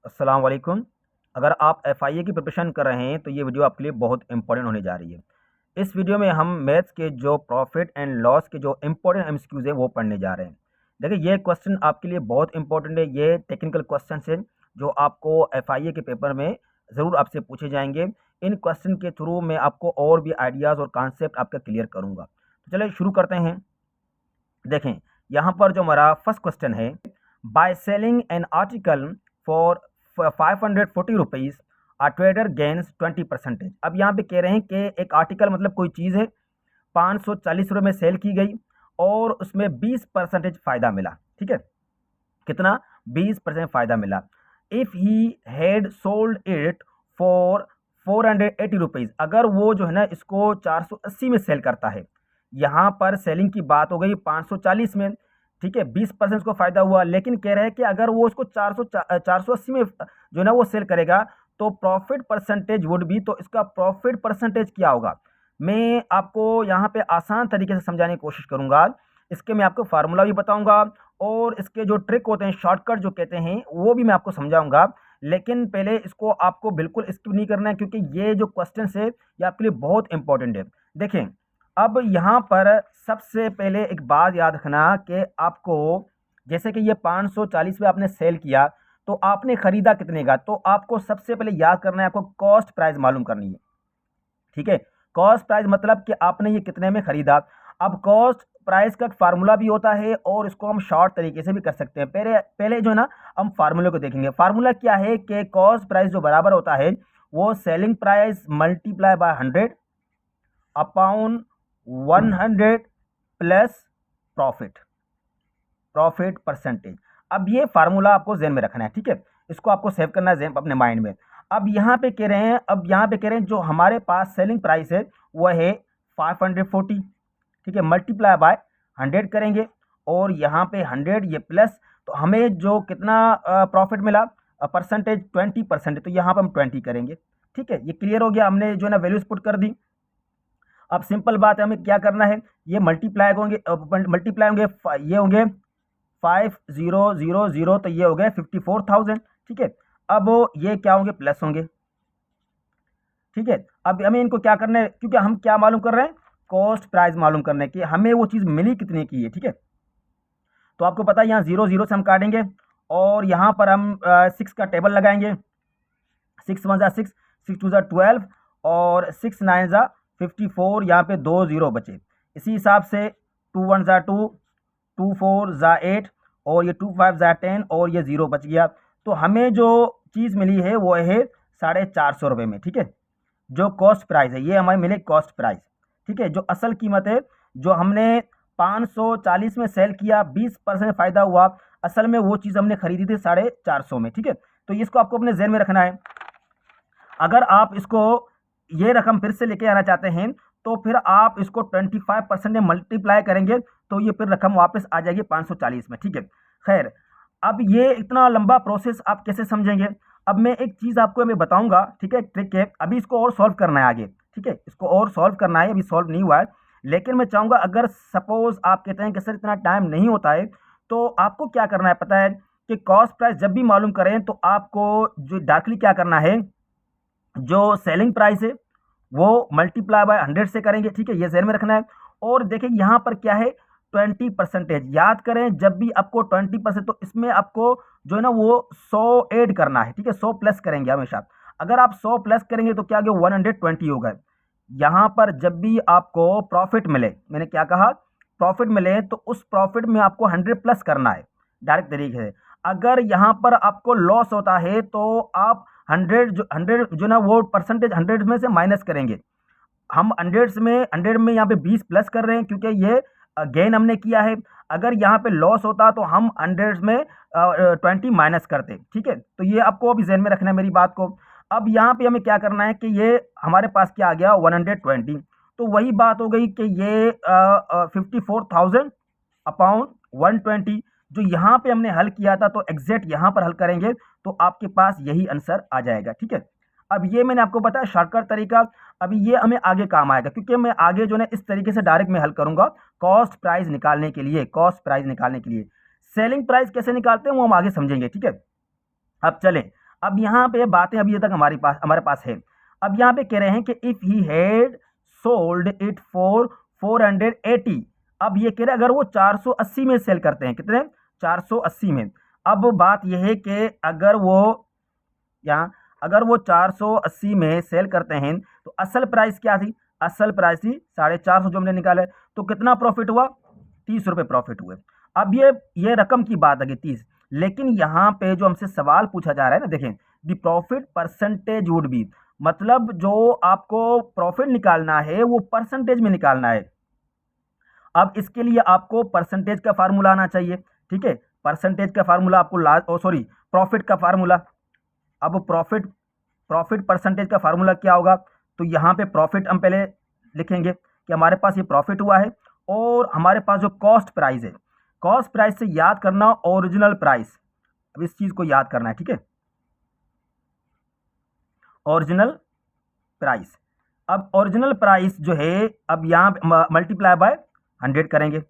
अस्सलाम वालेकुम। अगर आप एफआईए की प्रिपरेशन कर रहे हैं तो ये वीडियो आपके लिए बहुत इंपॉर्टेंट होने जा रही है। इस वीडियो में हम मैथ्स के जो प्रॉफिट एंड लॉस के जो इंपॉर्टेंट एमसीक्यूज है वो पढ़ने जा रहे हैं। देखिए ये क्वेश्चन आपके लिए बहुत इंपॉर्टेंट है। ये टेक्निकल क्वेश्चन है जो आपको एफआईए के पेपर में ज़रूर आपसे पूछे जाएंगे। इन क्वेश्चन के थ्रू मैं आपको और भी आइडियाज़ और कॉन्सेप्ट आपका क्लियर करूँगा। तो चलिए शुरू करते हैं। देखें यहाँ पर जो हमारा फर्स्ट क्वेश्चन है, by selling an article for 540 rupees a trader gains 20%। अब यहाँ पे कह रहे हैं कि एक आर्टिकल मतलब कोई चीज़ है 540 रुपये में सेल की गई और उसमें 20% फ़ायदा मिला। ठीक है, कितना? 20% फ़ायदा मिला। If he had sold it for 480 rupees, अगर वो जो है ना इसको 480 में सेल करता है। यहाँ पर सेलिंग की बात हो गई 540 में, ठीक है, 20% उसको फ़ायदा हुआ, लेकिन कह रहे हैं कि अगर वो उसको 480 में जो है ना वो सेल करेगा तो प्रॉफिट परसेंटेज वुड भी, तो इसका प्रॉफिट परसेंटेज क्या होगा मैं आपको यहाँ पे आसान तरीके से समझाने की कोशिश करूँगा। इसके मैं आपको फार्मूला भी बताऊँगा और इसके जो ट्रिक होते हैं, शॉर्टकट जो कहते हैं, वो भी मैं आपको समझाऊँगा। लेकिन पहले इसको आपको बिल्कुल स्किप नहीं करना है क्योंकि ये जो क्वेश्चन है ये आपके लिए बहुत इंपॉर्टेंट है। देखें, अब यहाँ पर सबसे पहले एक बात याद रखना कि आपको जैसे कि ये 540 पे आपने सेल किया तो आपने खरीदा कितने का, तो आपको सबसे पहले याद करना है, आपको कॉस्ट प्राइस मालूम करनी है। ठीक है, कॉस्ट प्राइस मतलब कि आपने ये कितने में खरीदा। अब कॉस्ट प्राइस का फार्मूला भी होता है और इसको हम शॉर्ट तरीके से भी कर सकते हैं। पहले पहले जो है ना हम फार्मूले को देखेंगे। फार्मूला क्या है कि कॉस्ट प्राइस जो बराबर होता है वो selling price multiply by 100 upon 100 plus profit, profit percentage. अब ये फार्मूला आपको जेन में रखना है। ठीक है, इसको आपको सेव करना है जेन अपने माइंड में। अब यहाँ पे कह रहे हैं, जो हमारे पास सेलिंग प्राइस है वो है 540। ठीक है, मल्टीप्लाई बाय 100 करेंगे और यहाँ पे 100 ये प्लस, तो हमें जो कितना प्रॉफिट मिला परसेंटेज 20%, तो यहाँ पर हम 20 करेंगे। ठीक है, ये क्लियर हो गया, हमने जो है ना वैल्यूज पुट कर दी। अब सिंपल बात है, हमें क्या करना है, ये मल्टीप्लाई होंगे, ये होंगे 5000, तो ये हो गए 54,000। ठीक है, अब ये क्या होंगे, प्लस होंगे। ठीक है, अब हमें इनको क्या करना है, क्योंकि हम क्या मालूम कर रहे हैं, कॉस्ट प्राइस मालूम करने की, हमें वो चीज़ मिली कितने की है। ठीक है, तो आपको पता है यहाँ 0 से हम काटेंगे और यहाँ पर हम 6 का टेबल लगाएंगे। 6 1 6, 6 2 12 और 6 9 54, यहाँ पे 2 0 बचे। इसी हिसाब से 2 1 2, 2 4 8 और ये 2 5 10 और ये 0 बच गया। तो हमें जो चीज़ मिली है वो है 450 रुपये में। ठीक है, जो कॉस्ट प्राइस है ये हमें मिले कॉस्ट प्राइस। ठीक है, जो असल कीमत है, जो हमने 540 में सेल किया, 20% फ़ायदा हुआ, असल में वो चीज़ हमने खरीदी थी 450 में। ठीक है, तो इसको आपको अपने जहन में रखना है। अगर आप इसको ये रकम फिर से लेके आना चाहते हैं तो फिर आप इसको 25% में मल्टीप्लाई करेंगे तो ये फिर रकम वापस आ जाएगी 540 में। ठीक है, खैर अब ये इतना लंबा प्रोसेस आप कैसे समझेंगे, अब मैं एक चीज़ आपको मैं बताऊंगा। ठीक है, ट्रिक है, अभी इसको और सॉल्व करना है आगे। ठीक है, इसको और सॉल्व करना है, अभी सॉल्व नहीं हुआ है, लेकिन मैं चाहूँगा अगर सपोज आप कहते हैं कि सर इतना टाइम नहीं होता है तो आपको क्या करना है पता है कि कॉस्ट प्राइस जब भी मालूम करें तो आपको जो डायरेक्टली क्या करना है, जो सेलिंग प्राइस है वो मल्टीप्लाई बाय 100 से करेंगे। ठीक है, ये ध्यान में रखना है। और देखिए यहाँ पर क्या है, 20%। याद करें जब भी आपको 20%, तो इसमें आपको जो है ना वो 100 ऐड करना है। ठीक है, 100 प्लस करेंगे हमेशा। अगर आप 100 प्लस करेंगे तो क्या हो गया, 120 होगा। यहाँ पर जब भी आपको प्रॉफिट मिले, मैंने क्या कहा, प्रॉफिट मिले, तो उस प्रॉफिट में आपको 100 प्लस करना है डायरेक्ट तरीके से। अगर यहाँ पर आपको लॉस होता है तो आप 100 जो ना वो परसेंटेज 100 में से माइनस करेंगे। हम 100 में यहाँ पे 20 प्लस कर रहे हैं क्योंकि ये गेन हमने किया है। अगर यहाँ पे लॉस होता तो हम 100 में 20 माइनस करते। ठीक है, तो ये आपको अभी जहन में रखना है मेरी बात को। अब यहाँ पे हमें क्या करना है कि ये हमारे पास क्या आ गया, 120। तो वही बात हो गई कि ये 54,000 अपॉन 120 जो यहाँ पे हमने हल किया था, तो एग्जैक्ट यहाँ पर हल करेंगे तो आपके पास यही आंसर आ जाएगा। ठीक है, अब ये मैंने आपको बताया शॉर्टकट तरीका। अभी ये हमें आगे काम आएगा क्योंकि मैं आगे जो है इस तरीके से डायरेक्ट में हल करूंगा कॉस्ट प्राइस निकालने के लिए। कॉस्ट प्राइस निकालने के लिए सेलिंग प्राइस कैसे निकालते हैं वो हम आगे समझेंगे। ठीक है, अब चलें, अब यहाँ पे बातें अभी तक हमारे पास है। अब यहाँ पे कह रहे हैं कि if he had sold it for 480, अब ये कह रहे हैं अगर वो 480 में सेल करते हैं, कितने, 480 में। अब बात यह है कि अगर वो यहाँ अगर वो 480 में सेल करते हैं तो असल प्राइस क्या थी, असल प्राइस थी 450 जो हमने निकाले, तो कितना प्रॉफिट हुआ, 30 रुपये प्रॉफिट हुए। अब ये रकम की बात है 30, लेकिन यहाँ पे जो हमसे सवाल पूछा जा रहा है ना, देखें the profit percentage would be, मतलब जो आपको प्रॉफिट निकालना है वो परसेंटेज में निकालना है। अब इसके लिए आपको परसेंटेज का फार्मूला आना चाहिए, ठीक है। परसेंटेज का फार्मूला आपको प्रॉफिट का फार्मूला, अब प्रॉफिट परसेंटेज का फार्मूला क्या होगा, तो यहाँ पे प्रॉफिट हम पहले लिखेंगे कि हमारे पास ये प्रॉफिट हुआ है और हमारे पास जो कॉस्ट प्राइस है, कॉस्ट प्राइस से याद करना ओरिजिनल प्राइस, अब इस चीज़ को याद करना है, ठीक है, ओरिजिनल प्राइस। अब ओरिजिनल प्राइस जो है, अब यहाँ मल्टीप्लाई बाय 100 करेंगे।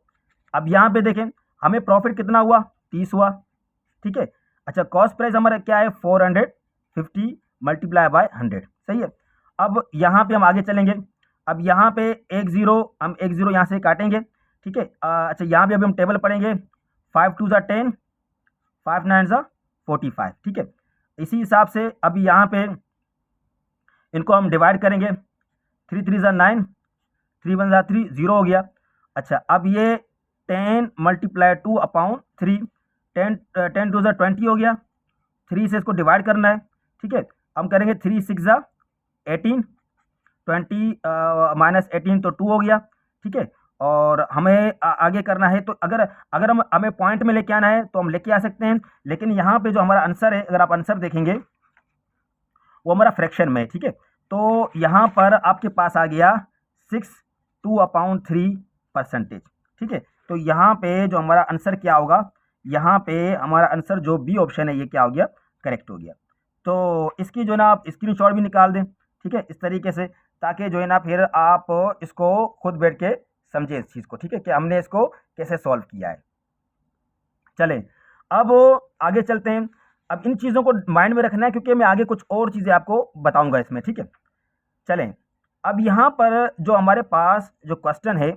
अब यहाँ पे देखें हमें प्रॉफिट कितना हुआ, 30 हुआ, ठीक है। अच्छा, कॉस्ट प्राइस हमारा क्या है, 450 मल्टीप्लाई बाय 100, सही है। अब यहाँ पे हम आगे चलेंगे। अब यहाँ पे हम एक ज़ीरो यहाँ से काटेंगे, ठीक है। अच्छा, यहाँ पे अभी हम टेबल पढ़ेंगे, 5 2 ज़ा 10, 5 9 ज़ा 45, ठीक है। इसी हिसाब से अभी यहाँ पे इनको हम डिवाइड करेंगे, 3 3 ज़ा 9, 3 1 ज़ा 3, 0 हो गया। अच्छा, अब ये 10 मल्टीप्लाई 2 अपॉन 3, 10 2 ज़ा 20 हो गया, 3 से इसको डिवाइड करना है, ठीक है। हम करेंगे 3 6 ज़ा 18, 20 माइनस 18 तो 2 हो गया, ठीक है। और हमें आगे करना है, तो अगर हमें पॉइंट में लेके आना है तो हम लेके आ सकते हैं, लेकिन यहाँ पे जो हमारा आंसर है, अगर आप आंसर देखेंगे वो हमारा फ्रैक्शन में, ठीक है। तो यहाँ पर आपके पास आ गया 6 2/3%, ठीक है। तो यहाँ पे जो हमारा आंसर क्या होगा, यहाँ पे हमारा आंसर जो बी ऑप्शन है ये क्या हो गया, करेक्ट हो गया। तो इसकी जो है ना आप स्क्रीनशॉट भी निकाल दें, ठीक है, इस तरीके से, ताकि जो है ना फिर आप इसको खुद बैठ के समझे इस चीज़ को, ठीक है, कि हमने इसको कैसे सॉल्व किया है। चलें अब आगे चलते हैं। अब इन चीज़ों को माइंड में रखना है क्योंकि मैं आगे कुछ और चीज़ें आपको बताऊंगा इसमें, ठीक है। चलें, अब यहाँ पर जो हमारे पास जो क्वेश्चन है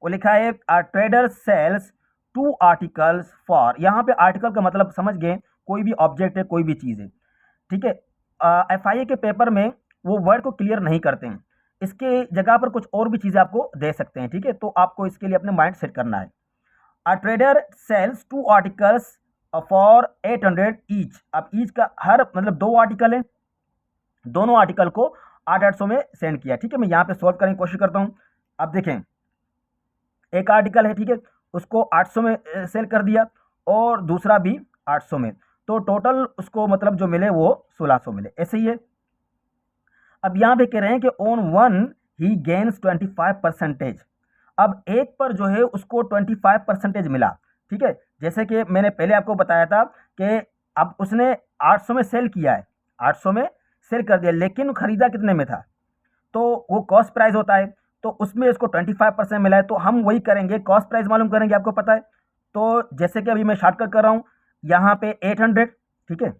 वो लिखा है ट्रेडर सेल्स 2 आर्टिकल्स फॉर, यहाँ पे आर्टिकल का मतलब समझ गए, कोई भी ऑब्जेक्ट है, कोई भी चीज़ है, ठीक है। FIA के पेपर में वो वर्ड को क्लियर नहीं करते हैं, इसके जगह पर कुछ और भी चीज़ें आपको दे सकते हैं, ठीक है। तो आपको इसके लिए अपने माइंड सेट करना है। A trader sells 2 articles for 800 each. अब ईच का हर मतलब 2 आर्टिकल है, दोनों आर्टिकल को 800 में सेंड किया, ठीक है। मैं यहाँ पे सॉल्व करने की कोशिश करता हूँ। अब देखें, एक आर्टिकल है, ठीक है, उसको 800 में सेल कर दिया और दूसरा भी 800 में, तो टोटल उसको मतलब जो मिले वो 1600 मिले, ऐसे ही है। अब यहाँ पे कह रहे हैं कि ऑन वन ही गेन्स 25%। अब एक पर जो है उसको 25% मिला, ठीक है। जैसे कि मैंने पहले आपको बताया था कि अब उसने 800 में सेल किया है, 800 में सेल कर दिया, लेकिन खरीदा कितने में था, तो वो कॉस्ट प्राइस होता है, तो उसमें इसको 25% मिला है, तो हम वही करेंगे, कॉस्ट प्राइस मालूम करेंगे, आपको पता है। तो जैसे कि अभी मैं शॉर्टकट कर रहा हूँ, यहाँ पे 800, ठीक है,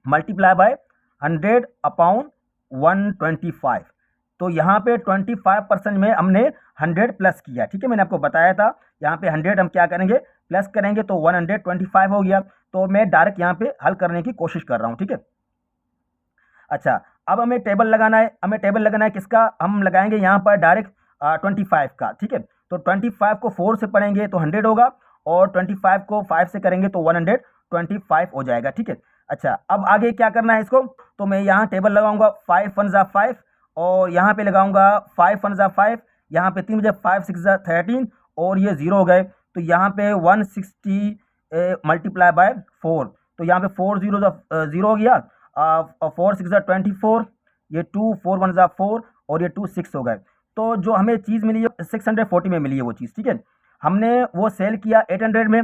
मल्टीप्लाई बाय 100 अपॉन 125, तो यहाँ पे 25% में हमने 100 प्लस किया, ठीक है। मैंने आपको बताया था यहाँ पे 100 हम क्या करेंगे, प्लस करेंगे, तो 125 हो गया। तो मैं डायरेक्ट यहाँ पे हल करने की कोशिश कर रहा हूँ, ठीक है। अच्छा, अब हमें टेबल लगाना है, किसका, हम लगाएंगे यहाँ पर डायरेक्ट 25 का, ठीक है। तो 25 को 4 से पढ़ेंगे तो 100 होगा, और 25 को 5 से करेंगे तो 125 हो जाएगा, ठीक है। अच्छा, अब आगे क्या करना है इसको, तो मैं यहाँ टेबल लगाऊंगा, 5 1 ज़ा 5, और यहाँ पे लगाऊंगा 5 1 ज़ा 5, यहाँ पे 3 बजे 5 6 ज़ा 13, और ये 0 हो गए, तो यहाँ पे 160 मल्टीप्लाई बाय 4, तो यहाँ पे 4 0 0 हो गया, 4 6 ज़ा 24, ये 2 4 1 ज़ा 4, और ये 2 6 हो गए। तो जो हमें चीज़ मिली है 640 में मिली है वो चीज़, ठीक है। हमने वो सेल किया 800 में,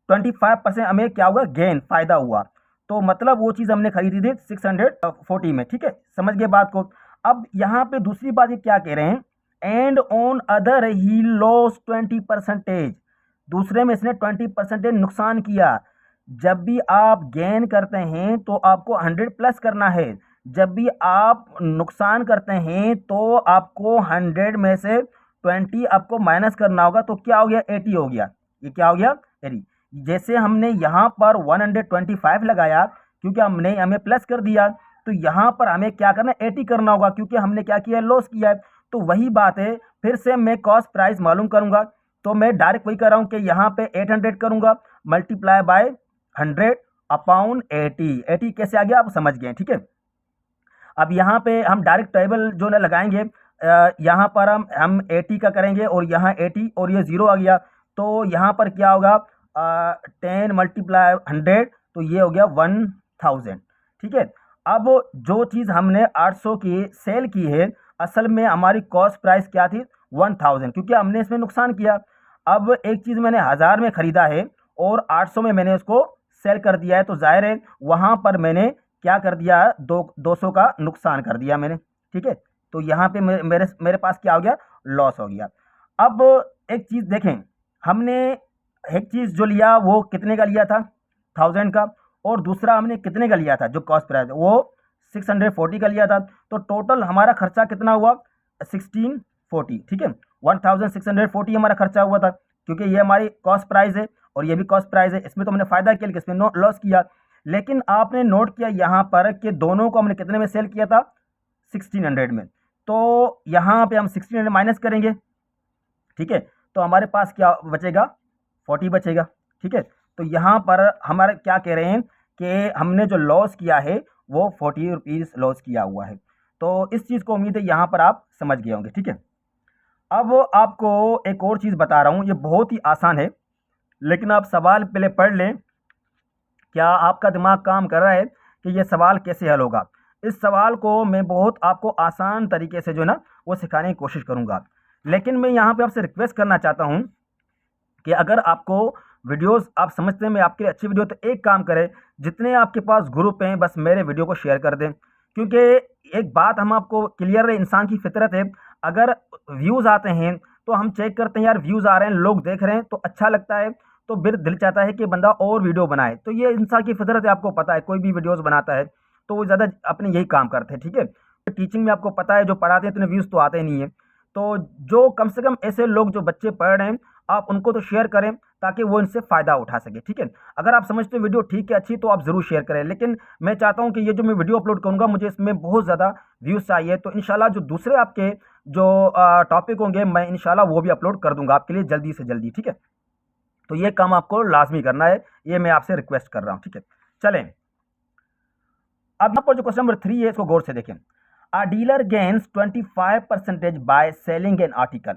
25% हमें क्या हुआ, गेन, फायदा हुआ, तो मतलब वो चीज़ हमने खरीदी थी 640 में, ठीक है। समझ गए बात को। अब यहाँ पे दूसरी बात ये क्या कह रहे हैं, and on other he loss 20%, दूसरे में इसने 20% नुकसान किया, जब भी आप गेन करते हैं तो आपको 100 प्लस करना है, जब भी आप नुकसान करते हैं तो आपको 100 में से 20 आपको माइनस करना होगा। तो क्या हो गया, 80 हो गया। ये क्या हो गया, 80। जैसे हमने यहाँ पर 125 लगाया क्योंकि हमने हमें प्लस कर दिया, तो यहाँ पर हमें क्या करना है, 80 करना होगा क्योंकि हमने क्या किया है, लॉस किया है। तो वही बात है, फिर से मैं कॉस्ट प्राइस मालूम करूंगा। तो मैं डायरेक्ट वही कर रहा हूँ कि यहाँ पे 800 करूंगा मल्टीप्लाई बाय 100 अपॉन 80। 80 कैसे आ गया आप समझ गए, ठीक है। अब यहाँ पे हम डायरेक्ट टेबल जो ना लगाएंगे, यहाँ पर हम 80 का करेंगे और यहाँ 80 और ये 0 आ गया। तो यहाँ पर क्या होगा, 10 मल्टीप्लाई 100, तो ये हो गया 1000, ठीक है। अब जो चीज़ हमने 800 की सेल की है, असल में हमारी कॉस्ट प्राइस क्या थी, 1000, क्योंकि हमने इसमें नुकसान किया। अब एक चीज़ मैंने 1000 में ख़रीदा है और 800 में मैंने उसको सेल कर दिया है, तो जाहिर है वहाँ पर मैंने क्या कर दिया, 200 का नुकसान कर दिया मैंने, ठीक है। तो यहाँ पे मेरे मेरे पास क्या हो गया, लॉस हो गया। अब एक चीज़ देखें, हमने एक चीज़ जो लिया वो कितने का लिया था, 1000 का, और दूसरा हमने कितने का लिया था, जो कॉस्ट प्राइस वो 640 का लिया था। तो टोटल हमारा खर्चा कितना हुआ, 1640, ठीक है। 1640 हमारा खर्चा हुआ था क्योंकि ये हमारी कॉस्ट प्राइस है और ये भी कॉस्ट प्राइस है। इसमें तो हमने फ़ायदा किया लेकिन इसमें लॉस किया। लेकिन आपने नोट किया यहाँ पर कि दोनों को हमने कितने में सेल किया था, 1600 में। तो यहाँ पे हम 1600 माइनस करेंगे, ठीक है। तो हमारे पास क्या बचेगा, 40 बचेगा, ठीक है। तो यहाँ पर हमारे क्या कह रहे हैं कि हमने जो लॉस किया है वो 40 रुपीज़ लॉस किया हुआ है। तो इस चीज़ को उम्मीद है यहाँ पर आप समझ गए होंगे, ठीक है। अब आपको एक और चीज़ बता रहा हूँ, ये बहुत ही आसान है, लेकिन आप सवाल पहले पढ़ लें। क्या आपका दिमाग काम कर रहा है कि ये सवाल कैसे हल होगा। इस सवाल को मैं बहुत आपको आसान तरीके से जो है ना वो सिखाने की कोशिश करूँगा। लेकिन मैं यहाँ पे आपसे रिक्वेस्ट करना चाहता हूँ कि अगर आपको वीडियोस आप समझते हैं मैं आपके लिए अच्छी वीडियो, तो एक काम करें, जितने आपके पास ग्रुप हैं बस मेरे वीडियो को शेयर कर दें। क्योंकि एक बात हम आपको क्लियर है, इंसान की फितरत है, अगर व्यूज़ आते हैं तो हम चेक करते हैं यार व्यूज़ आ रहे हैं, लोग देख रहे हैं तो अच्छा लगता है, तो फिर दिल चाहता है कि बंदा और वीडियो बनाए। तो ये इंसान की फितरत है, आपको पता है कोई भी वीडियोज़ बनाता है तो वो ज़्यादा अपने यही काम करते हैं, ठीक है। तो टीचिंग में आपको पता है जो पढ़ाते हैं इतने व्यूज़ तो आते नहीं है। तो जो कम से कम ऐसे लोग जो बच्चे पढ़ रहे हैं आप उनको तो शेयर करें ताकि वो इनसे फ़ायदा उठा सके, ठीक है। अगर आप समझते हो वीडियो ठीक है अच्छी तो आप ज़रूर शेयर करें, लेकिन मैं चाहता हूं कि ये जो मैं वीडियो अपलोड करूंगा मुझे इसमें बहुत ज़्यादा व्यूज़ चाहिए। तो इंशाल्लाह जो दूसरे आपके जो टॉपिक होंगे मैं इंशाल्लाह वो भी अपलोड कर दूंगा आपके लिए जल्दी से जल्दी, ठीक है। तो ये काम आपको लाजमी करना है, ये मैं आपसे रिक्वेस्ट कर रहा हूँ, ठीक है। चलें, अब यहाँ पर जो क्वेश्चन नंबर 3 है इसको गौर से देखें। अ dealer gains 25% bye selling an article.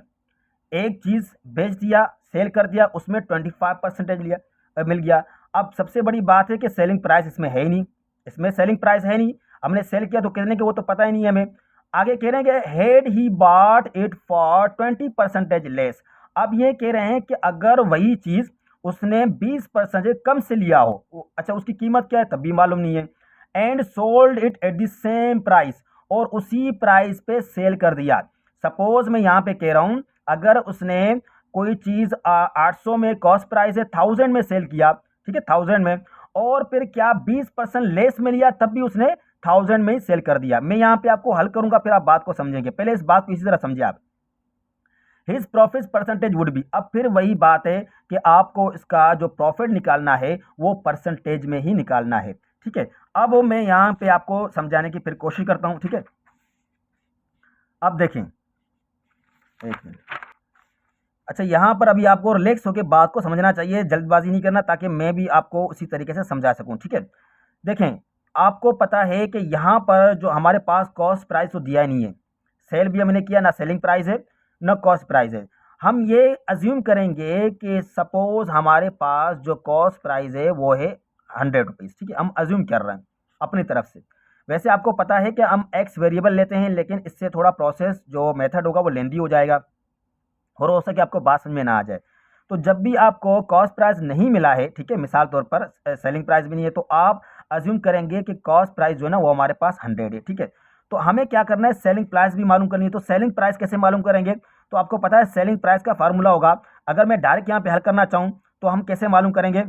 एक चीज़ बेच दिया, सेल कर दिया, उसमें 25% लिया मिल गया। अब सबसे बड़ी बात है कि सेलिंग प्राइस इसमें है ही नहीं, इसमें सेलिंग प्राइस है नहीं, हमने सेल किया तो कितने के वो तो पता ही नहीं है हमें। आगे कह रहे हैं कि head he bought it for 20% less. अब ये कह रहे हैं कि अगर वही चीज़ उसने 20% कम से लिया हो, अच्छा उसकी कीमत क्या है तब भी मालूम नहीं है, and sold it at the same price, और उसी प्राइस पे सेल कर दिया। सपोज मैं यहाँ पे कह रहा हूँ अगर उसने कोई चीज़ 800 में कॉस्ट प्राइस है 1000 में सेल किया, ठीक है 1000 में, और फिर क्या 20% लेस में लिया तब भी उसने 1000 में ही सेल कर दिया। मैं यहाँ पे आपको हल करूंगा फिर आप बात को समझेंगे, पहले इस बात को इसी तरह समझिए आप। His profit percentage would be, अब फिर वही बात है कि आपको इसका जो प्रॉफिट निकालना है वो परसेंटेज में ही निकालना है, ठीक है। अब मैं यहाँ पे आपको समझाने की फिर कोशिश करता हूँ, ठीक है। अब देखें, एक मिनट, अच्छा यहाँ पर अभी आपको रिलैक्स होकर बात को समझना चाहिए, जल्दबाजी नहीं करना, ताकि मैं भी आपको उसी तरीके से समझा सकूँ, ठीक है। देखें, आपको पता है कि यहाँ पर जो हमारे पास कॉस्ट प्राइस तो दिया ही नहीं है, सेल भी हमने किया ना, सेलिंग प्राइस है ना कॉस्ट प्राइस है। हम ये अज्यूम करेंगे कि सपोज हमारे पास जो कॉस्ट प्राइस है वो है 100 रुपीज़, ठीक है, हम अज्यूम कर रहे हैं अपनी तरफ से। वैसे आपको पता है कि हम एक्स वेरिएबल लेते हैं, लेकिन इससे थोड़ा प्रोसेस जो मेथड होगा वो लेंदी हो जाएगा और हो सके आपको बात समझ में ना आ जाए। तो जब भी आपको कॉस्ट प्राइस नहीं मिला है, ठीक है, मिसाल तौर पर सेलिंग प्राइस भी नहीं है, तो आप अज्यूम करेंगे कि कॉस्ट प्राइस जो है ना वो हमारे पास 100 है, ठीक है। तो हमें क्या करना है, सेलिंग प्राइस भी मालूम करनी है। तो सेलिंग प्राइस कैसे मालूम करेंगे, तो आपको पता है सेलिंग प्राइस का फार्मूला होगा। अगर मैं डायरेक्ट यहाँ पे हल करना चाहूँ तो हम कैसे मालूम करेंगे,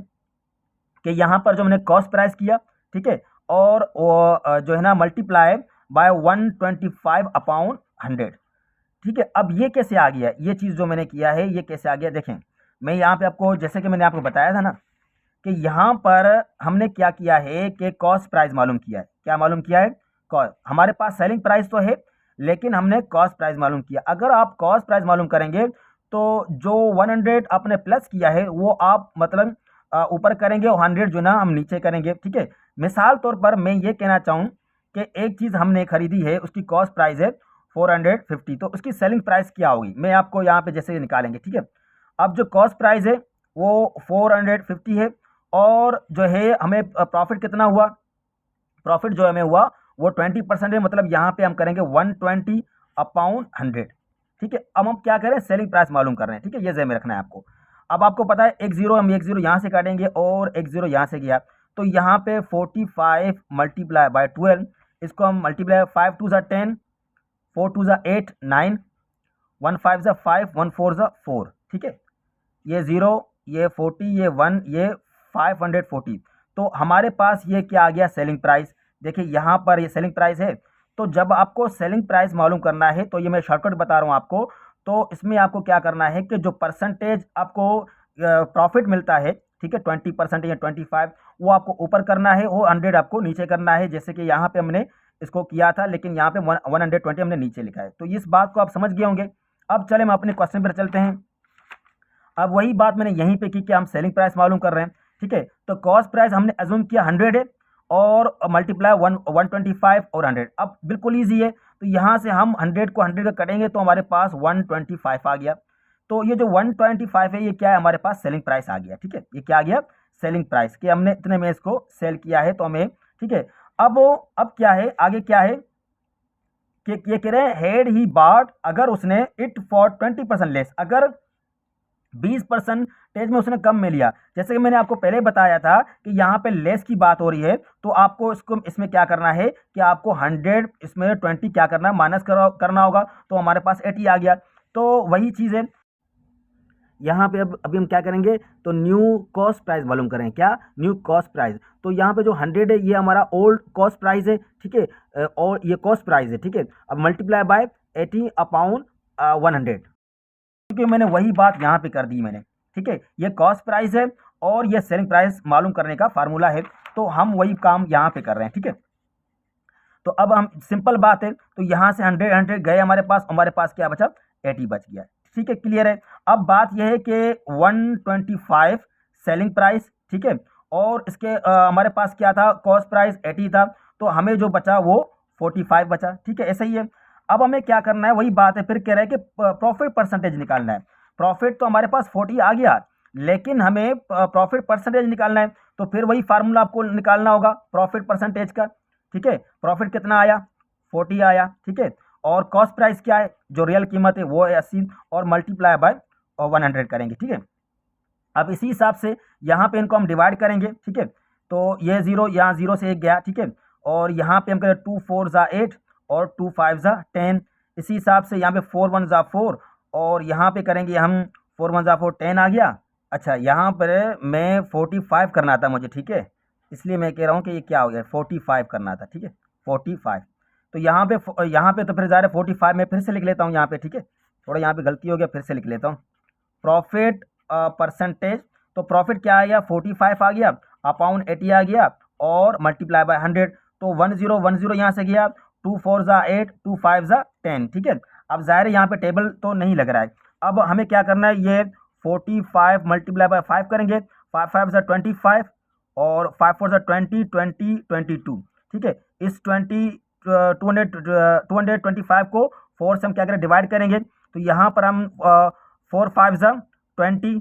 कि यहाँ पर जो मैंने कॉस्ट प्राइस किया, ठीक है, और वो जो है ना मल्टीप्लाई बाय 125 अपॉन 100, ठीक है। अब ये कैसे आ गया, ये चीज़ जो मैंने किया है ये कैसे आ गया, देखें मैं यहाँ पे आपको जैसे कि मैंने आपको बताया था ना कि यहाँ पर हमने क्या किया है कि कॉस्ट प्राइस मालूम किया है। क्या मालूम किया है? कॉस्ट। हमारे पास सेलिंग प्राइस तो है लेकिन हमने कॉस्ट प्राइस मालूम किया। अगर आप कॉस्ट प्राइस मालूम करेंगे तो जो 100 आपने प्लस किया है वो आप मतलब ऊपर करेंगे और 100 जो ना हम नीचे करेंगे, ठीक है। मिसाल तौर पर मैं ये कहना चाहूँ कि एक चीज़ हमने खरीदी है उसकी कॉस्ट प्राइस है 450, तो उसकी सेलिंग प्राइस क्या होगी मैं आपको यहाँ पे जैसे निकालेंगे, ठीक है। अब जो कॉस्ट प्राइस है वो 450 है और जो है हमें प्रॉफिट कितना हुआ, प्रॉफिट जो हमें हुआ वो 20% है, मतलब यहाँ पे हम करेंगे 120 अपॉन 100, ठीक है। अब हम क्या करें, सेलिंग प्राइस मालूम कर रहे हैं, ठीक है, ये ज़हन में रखना है आपको। अब आपको पता है एक जीरो, हम एक जीरो यहाँ से काटेंगे और एक जीरो यहाँ से गया, तो यहाँ पे 45 मल्टीप्लाई बाय 12, इसको हम मल्टीप्लाई 5 2 10, 4 2 8 9, 1 5 5, 1 4 4, ठीक है। ये 0, ये 40, ये 1, ये 540, तो हमारे पास ये क्या आ गया, सेलिंग प्राइस। देखिए यहाँ पर ये सेलिंग प्राइस है। तो जब आपको सेलिंग प्राइस मालूम करना है तो ये मैं शॉर्टकट बता रहा हूँ आपको, तो इसमें आपको क्या करना है कि जो परसेंटेज आपको प्रॉफिट मिलता है, ठीक है, 20% या 25, वो आपको ऊपर करना है और 100 आपको नीचे करना है, जैसे कि यहाँ पे हमने इसको किया था, लेकिन यहाँ पे 120 हमने नीचे लिखा है। तो इस बात को आप समझ गए होंगे। अब चले हम अपने क्वेश्चन पर चलते हैं। अब वही बात मैंने यहीं पे की कि हम सेलिंग प्राइस मालूम कर रहे हैं, ठीक है। तो कॉस्ट प्राइस हमने अज्यूम किया 100 है और मल्टीप्लाई 125 और 100। अब बिल्कुल ईजी है, तो यहाँ से हम 100 को 100 का कटेंगे तो हमारे पास 125 आ गया। तो ये जो 125 है ये क्या है, हमारे पास सेलिंग प्राइस आ गया, ठीक है। ये क्या आ गया, सेलिंग प्राइस, कि हमने इतने में इसको सेल किया है तो हमें, ठीक है। अब क्या है, आगे क्या है कि ये कह रहे हैं हेड ही बाट, अगर उसने इट फॉर 20% लेस, अगर 20% में उसने कम में लिया, जैसे कि मैंने आपको पहले बताया था कि यहाँ पे लेस की बात हो रही है, तो आपको इसमें क्या करना है कि आपको 100 इसमें 20 क्या करना है, माइनस करना होगा, तो हमारे पास 80 आ गया। तो वही चीज़ है यहाँ पे। अब अभी हम क्या करेंगे, तो न्यू कॉस्ट प्राइस मालूम करें, क्या, न्यू कॉस्ट प्राइस। तो यहाँ पे जो 100 है ये हमारा ओल्ड कॉस्ट प्राइस है, ठीक है, और ये कॉस्ट प्राइस है, ठीक है। अब मल्टीप्लाई बाय 80 अपॉन 100, क्योंकि मैंने वही बात यहाँ पे कर दी मैंने, ठीक है। ये कॉस्ट प्राइस है और ये सेलिंग प्राइस मालूम करने का फार्मूला है, तो हम वही काम यहाँ पे कर रहे हैं, ठीक है। तो अब हम सिंपल बात है, तो यहाँ से 100 गए हमारे पास क्या बचा, 80 बच गया, ठीक है, क्लियर है। अब बात यह है कि 125 सेलिंग प्राइस, ठीक है, और इसके हमारे पास क्या था, कॉस्ट प्राइस 80 था, तो हमें जो बचा वो 45 बचा, ठीक है, ऐसा ही है। अब हमें क्या करना है, वही बात है, फिर कह रहे हैं कि प्रॉफिट परसेंटेज निकालना है। प्रॉफिट तो हमारे पास 40 आ गया, लेकिन हमें प्रॉफिट परसेंटेज निकालना है, तो फिर वही फार्मूला आपको निकालना होगा प्रॉफिट परसेंटेज का, ठीक है। प्रॉफिट कितना आया, 40 आया, ठीक है, और कॉस्ट प्राइस क्या है, जो रियल कीमत है वो है 80, और मल्टीप्लाई बाय 100 करेंगे, ठीक है। अब इसी हिसाब से यहाँ पे इनको हम डिवाइड करेंगे, ठीक है। तो ये जीरो, यहाँ जीरो से एक गया, ठीक है, और यहाँ पे हम करें 2 4 8 और 2 5 10, इसी हिसाब से यहाँ पे 4 1 4, और यहाँ पे करेंगे हम 4 1 4 10 आ गया। अच्छा, यहाँ पर मैं 45 करना था मुझे, ठीक है, इसलिए मैं कह रहा हूँ कि ये क्या हो गया, 45 करना था, ठीक है, 45। तो यहाँ पे तो फिर ज़ाहिर है 45 में फिर से लिख लेता हूँ यहाँ पे, ठीक है, थोड़ा यहाँ पे गलती हो गया, फिर से लिख लेता हूँ प्रॉफिट परसेंटेज। तो प्रॉफिट क्या आ गया, 45 आ गया अपॉन 80 आ गया और मल्टीप्लाई बाय 100, तो 1010 यहाँ से गया, 2 4 8, 2 5 10, ठीक है। अब ज़ाहिर है यहाँ पे टेबल तो नहीं लग रहा है, अब हमें क्या करना है, ये 45 मल्टीप्लाई बाय 5 करेंगे, 5 5 25 और 5 4 20 20 22, ठीक है। इस 225 को 4 से हम क्या करें, डिवाइड करेंगे, तो यहाँ पर हम 4 5 20,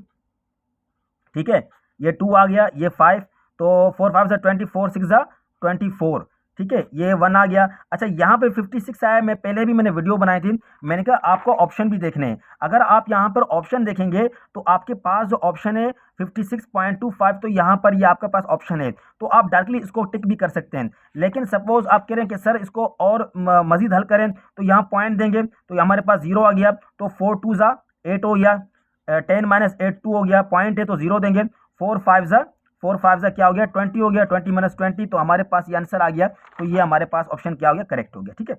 ठीक है, ये 2 आ गया, ये 5, तो 4 5 20, 4 6 24, ठीक है, ये 1 आ गया। अच्छा, यहाँ पे 56 आया, मैं पहले भी मैंने वीडियो बनाई थी, मैंने कहा आपको ऑप्शन भी देखने हैं। अगर आप यहाँ पर ऑप्शन देखेंगे तो आपके पास जो ऑप्शन है 56.25, तो यहाँ पर ये आपके पास ऑप्शन है, तो आप डायरेक्टली इसको टिक भी कर सकते हैं। लेकिन सपोज आप कह रहे हैं कि सर इसको और मजीद हल करें, तो यहाँ पॉइंट देंगे, तो हमारे पास 0 आ गया, तो 4 2 8 हो गया, 10 - 8 2 हो गया, पॉइंट है तो 0 देंगे, 4 5 4 5 क्या हो गया 20 हो गया, 20 माइनस 20, तो हमारे पास ये आंसर आ गया। तो ये हमारे पास ऑप्शन क्या हो गया, करेक्ट हो गया। ठीक है,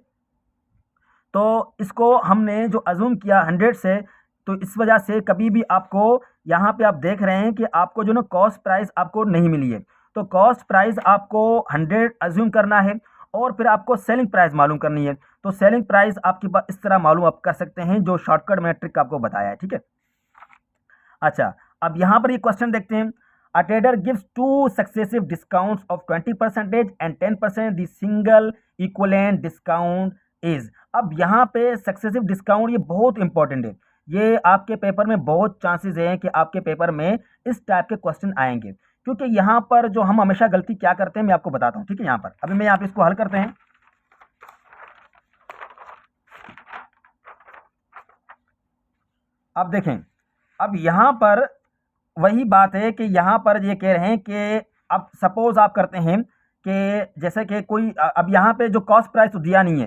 तो इसको हमने जो अज्यूम किया 100 से, तो इस वजह से कभी भी आपको यहाँ पे आप देख रहे हैं कि आपको जो ना कॉस्ट प्राइस आपको नहीं मिली है, तो कॉस्ट प्राइस आपको 100 अज्यूम करना है और फिर आपको सेलिंग प्राइस मालूम करनी है। तो सेलिंग प्राइस आपके पास इस तरह मालूम आप कर सकते हैं, जो शॉर्टकट मैंने ट्रिक आपको बताया है। ठीक है, अच्छा अब यहाँ पर ये क्वेश्चन देखते हैं। A trader gives 2 successive discounts of 20% and 10%, the single equivalent discount is. अब यहाँ पे सक्सेसिव डिस्काउंट ये बहुत इंपॉर्टेंट है, ये आपके पेपर में बहुत चांसेस हैं कि आपके पेपर में इस टाइप के क्वेश्चन आएंगे, क्योंकि यहाँ पर जो हम हमेशा गलती क्या करते हैं मैं आपको बताता हूँ। ठीक है, यहाँ पर अभी मैं यहाँ पे इसको हल करते हैं। अब देखें, अब यहाँ पर वही बात है कि यहाँ पर ये कह रहे हैं कि अब सपोज आप करते हैं कि जैसे कि कोई अब यहाँ पे जो कॉस्ट प्राइस तो दिया नहीं है।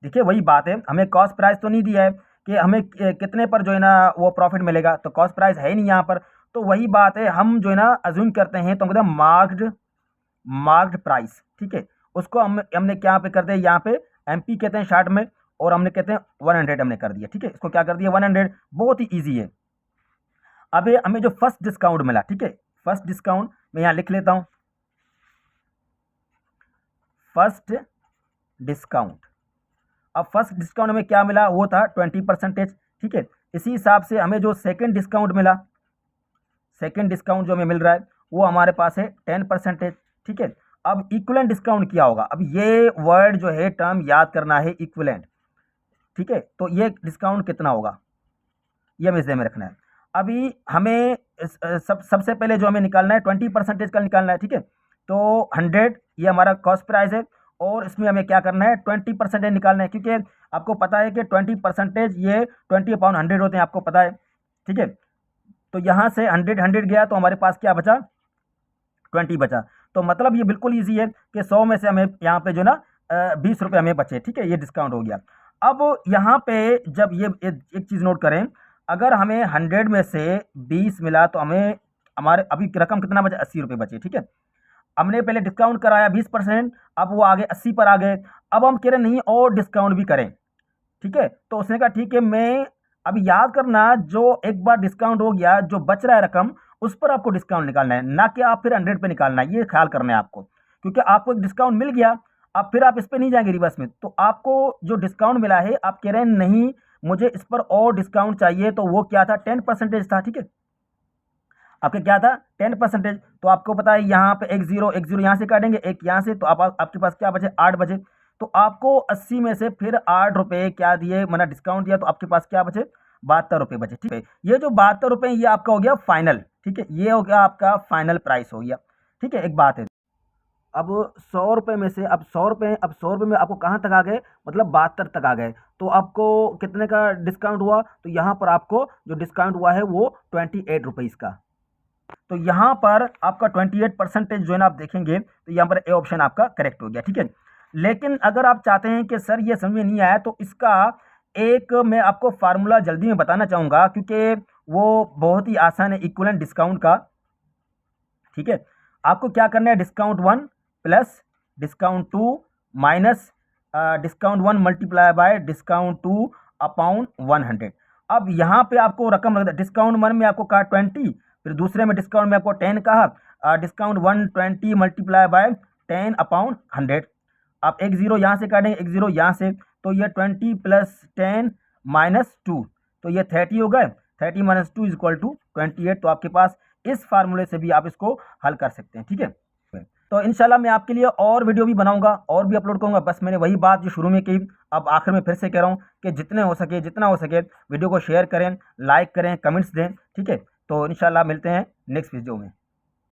देखिए वही बात है, हमें कॉस्ट प्राइस तो नहीं दिया है कि हमें कितने पर जो है ना वो प्रॉफिट मिलेगा, तो कॉस्ट प्राइस है ही नहीं यहाँ पर। तो वही बात है, हम जो है ना अज्यूम करते हैं, तो मतलब मार्क्ड प्राइस। ठीक है, उसको हमने क्या पे कर दिया, यहाँ पे MP कहते हैं शार्ट में, और हमने कहते हैं 100 हमने कर दिया। ठीक है, इसको क्या कर दिया 100, बहुत ही ईजी है। अब हमें जो फर्स्ट डिस्काउंट मिला, ठीक है, फर्स्ट डिस्काउंट मैं यहाँ लिख लेता हूँ, फर्स्ट डिस्काउंट। अब फर्स्ट डिस्काउंट हमें क्या मिला, वो था 20%। ठीक है, इसी हिसाब से हमें जो सेकंड डिस्काउंट मिला, सेकंड डिस्काउंट जो हमें मिल रहा है वो हमारे पास है 10%। ठीक है, अब इक्विवेलेंट डिस्काउंट क्या होगा, अब ये वर्ड जो है टर्म याद करना है, इक्विवेलेंट। ठीक है, तो ये डिस्काउंट कितना होगा ये हमें ध्यान में रखना है। अभी हमें सबसे पहले जो हमें निकालना है 20% का निकालना है। ठीक है, तो 100 ये हमारा कॉस्ट प्राइस है, और इसमें हमें क्या करना है 20% निकालना है, क्योंकि आपको पता है कि 20% ये 20/100 होते हैं, आपको पता है। ठीक है, तो यहाँ से 100 गया, तो हमारे पास क्या बचा 20 बचा। तो मतलब ये बिल्कुल ईजी है कि 100 में से हमें यहाँ पे जो ना 20 रुपये हमें बचे। ठीक है, ये डिस्काउंट हो गया। अब यहाँ पे जब ये एक चीज़ नोट करें, अगर हमें 100 में से 20 मिला, तो हमें हमारे अभी रकम कितना बचा 80 रुपये बचे। ठीक है, हमने पहले डिस्काउंट कराया 20%, अब वो आगे 80 पर आ गए। अब हम कह रहे नहीं और डिस्काउंट भी करें। ठीक है, तो उसने कहा ठीक है, मैं अभी याद करना, जो एक बार डिस्काउंट हो गया, जो बच रहा है रकम उस पर आपको डिस्काउंट निकालना है, ना कि आप फिर 100 पे निकालना है। ये ख्याल करना है आपको, क्योंकि आपको एक डिस्काउंट मिल गया, अब फिर आप इस पर नहीं जाएंगे रिवर्स में। तो आपको जो डिस्काउंट मिला है, आप कह रहे हैं नहीं मुझे इस पर और डिस्काउंट चाहिए, तो वो क्या था 10% था। ठीक है, आपके क्या था 10%। तो आपको पता है यहाँ पे एक जीरो यहाँ से काटेंगे, एक यहाँ से, तो आपके पास क्या बचे 8 बचे। तो आपको 80 में से फिर 8 रुपये क्या दिए, मैंने डिस्काउंट दिया, तो आपके पास क्या बचे 72 रुपये बचे। ठीक है, ये जो 72 रुपये ये आपका हो गया फाइनल। ठीक है, ये हो गया आपका फाइनल प्राइस हो गया। ठीक है, एक बात है, अब 100 रुपये में से अब 100 रुपये में आपको कहाँ तक आ गए, मतलब 72 तक आ गए। तो आपको कितने का डिस्काउंट हुआ, तो यहाँ पर आपको जो डिस्काउंट हुआ है वो 28 रुपीज़ का। तो यहाँ पर आपका 28% जो है ना आप देखेंगे, तो यहाँ पर ए ऑप्शन आपका करेक्ट हो गया। ठीक है, लेकिन अगर आप चाहते हैं कि सर ये समझ में नहीं आया, तो इसका एक मैं आपको फार्मूला जल्दी में बताना चाहूँगा, क्योंकि वो बहुत ही आसान है इक्विवेलेंट डिस्काउंट का। ठीक है, आपको क्या करना है, discount 1 plus discount 2 minus discount 1 multiply by discount 2 upon 100। अब यहाँ पे आपको रकम लगता है, डिस्काउंट 1 में आपको कहा 20, फिर दूसरे में डिस्काउंट में आपको 10 कहा, डिस्काउंट 120 मल्टीप्लाई बाय 10 अपॉन 100। आप एक जीरो यहाँ से काटेंगे, एक जीरो यहाँ से, तो ये 20 प्लस 10 माइनस 2, तो ये 30 हो गए। 30 माइनस 2 इज इक्वल टू 28। तो आपके पास इस फार्मूले से भी आप इसको हल कर सकते हैं। ठीक है, तो इंशाल्लाह मैं आपके लिए और वीडियो भी बनाऊंगा और भी अपलोड करूंगा। बस मैंने वही बात जो शुरू में की, अब आखिर में फिर से कह रहा हूँ कि जितना हो सके वीडियो को शेयर करें, लाइक करें, कमेंट्स दें। ठीक है, तो इंशाल्लाह मिलते हैं नेक्स्ट वीडियो में।